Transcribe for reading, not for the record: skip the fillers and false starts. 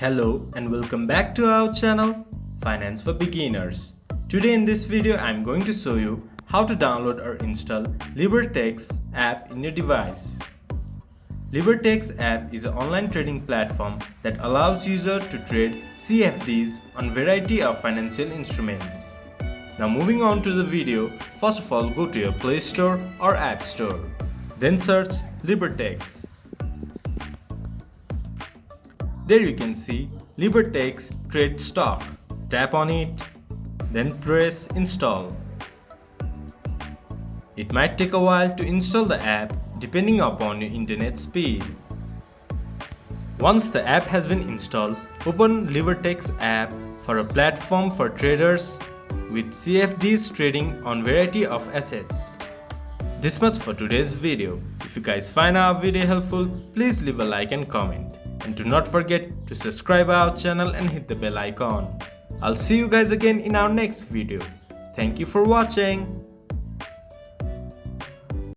Hello and welcome back to our channel Finance for Beginners. Today in this video I'm going to show you how to download or install Libertex app in your device. Libertex app is an online trading platform that allows users to trade CFDs on variety of financial instruments. Now moving on to the video, first of all go to your Play Store or App Store. Then search Libertex. There you can see Libertex Trade Stock. Tap on it, then press Install. It might take a while to install the app depending upon your internet speed. Once the app has been installed, open Libertex app for a platform for traders with CFDs trading on variety of assets. This much for today's video. If you guys find our video helpful, please leave a like and comment. And do not forget to subscribe our channel and hit the bell icon. I'll see you guys again in our next video. Thank you for watching.